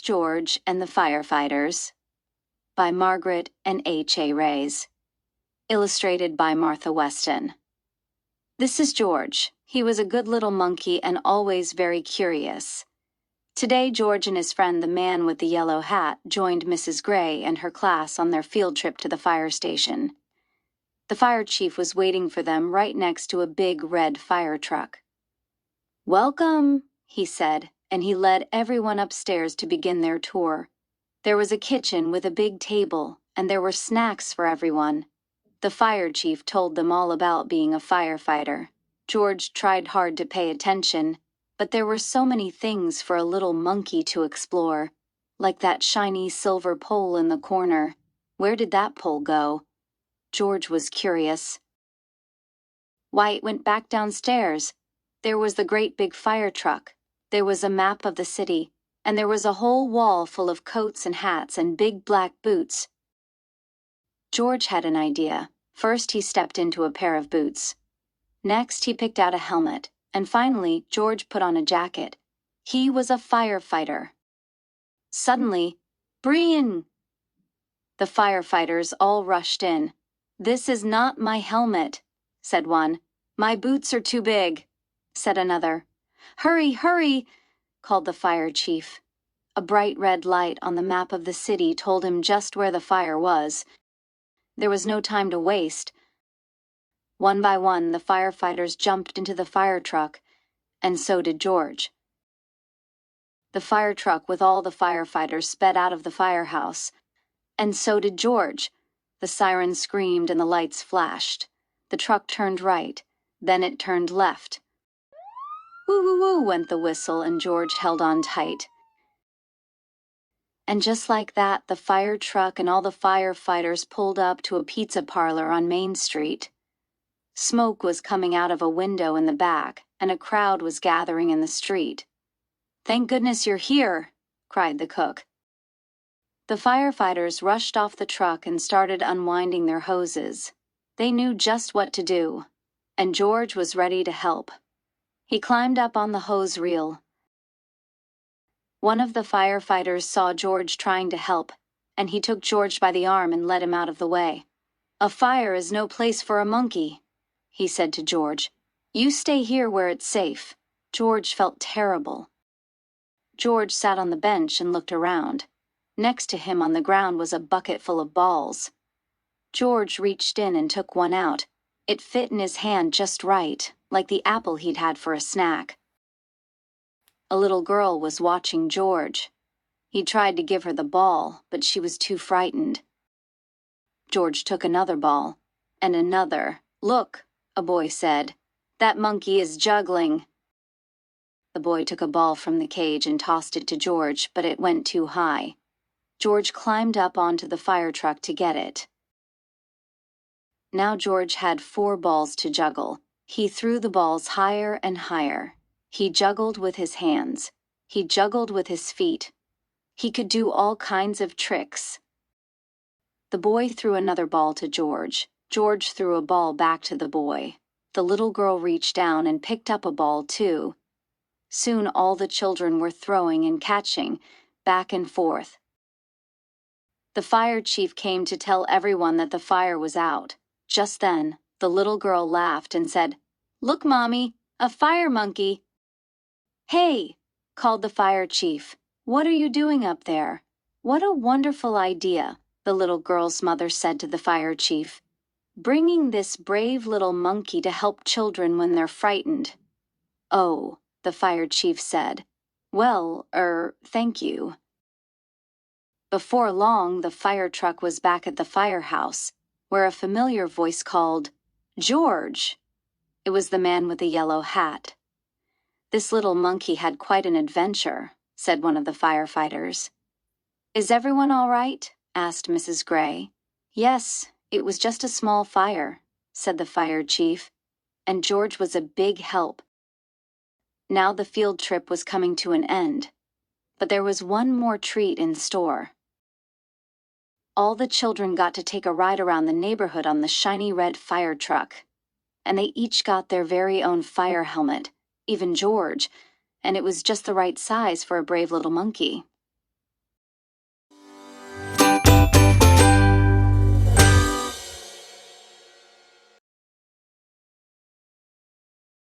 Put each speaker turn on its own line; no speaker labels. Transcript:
George and the Firefighters by Margret H.A. Illustrated by Martha Weston. This is George. He was a good little monkey and always very curious. Today, George and his friend, the man with the yellow hat, joined Mrs. Gray and her class on their field trip to the fire station. The fire chief was waiting for them right next to a big red fire truck. "Welcome," he said, and he led everyone upstairs to begin their tour. There was a kitchen with a big table, and there were snacks for everyone. The fire chief told them all about being a firefighter. George tried hard to pay attention, but there were so many things for a little monkey to explore, like that shiny silver pole in the corner. Where did that pole go? George was curious. Why, it went back downstairs. There was the great big fire truck. There was a map of the city, and there was a whole wall full of coats and hats and big black boots. George had an idea. First, he stepped into a pair of boots. Next, he picked out a helmet, and finally, George put on a jacket. He was a firefighter. Suddenly, Brian! The firefighters all rushed in. "This is not my helmet," said one. "My boots are too big," said another. "Hurry, hurry!" called the fire chief. A bright red light on the map of the city told him just where the fire was. There was no time to waste. One by one, the firefighters jumped into the fire truck, and so did George. The fire truck with all the firefighters sped out of the firehouse, and so did George. The siren screamed and the lights flashed. The truck turned right, then it turned left. Woo, woo, woo, went the whistle, and George held on tight. And just like that, the fire truck and all the firefighters pulled up to a pizza parlor on Main Street. Smoke was coming out of a window in the back, and a crowd was gathering in the street. "Thank goodness you're here," cried the cook. The firefighters rushed off the truck and started unwinding their hoses. They knew just what to do, and George was ready to help. He climbed up on the hose reel. One of the firefighters saw George trying to help, and he took George by the arm and led him out of the way. "A fire is no place for a monkey," he said to George. "You stay here where it's safe." George felt terrible. George sat on the bench and looked around. Next to him on the ground was a bucket full of balls. George reached in and took one out. It fit in his hand just right, like the apple he'd had for a snack. A little girl was watching George. He tried to give her the ball, but she was too frightened. George took another ball, and another. "Look," a boy said. "That monkey is juggling." The boy took a ball from the cage and tossed it to George, but it went too high. George climbed up onto the fire truck to get it. Now George had 4 balls to juggle. He threw the balls higher and higher. He juggled with his hands. He juggled with his feet. He could do all kinds of tricks. The boy threw another ball to George. George threw a ball back to the boy. The little girl reached down and picked up a ball too. Soon all the children were throwing and catching, back and forth. The fire chief came to tell everyone that the fire was out. Just then, the little girl laughed and said, "Look, Mommy, a fire monkey." "Hey," called the fire chief, "what are you doing up there?" "What a wonderful idea," the little girl's mother said to the fire chief. "Bringing this brave little monkey to help children when they're frightened." "Oh," the fire chief said. "Well, thank you." Before long, the fire truck was back at the firehouse, where a familiar voice called, "George!" It was the man with the yellow hat. "This little monkey had quite an adventure," said one of the firefighters. "Is everyone all right?" asked Mrs. Gray. "Yes, it was just a small fire," said the fire chief, and George was a big help. Now the field trip was coming to an end, but there was one more treat in store. All the children got to take a ride around the neighborhood on the shiny red fire truck, and they each got their very own fire helmet, even George, and it was just the right size for a brave little monkey.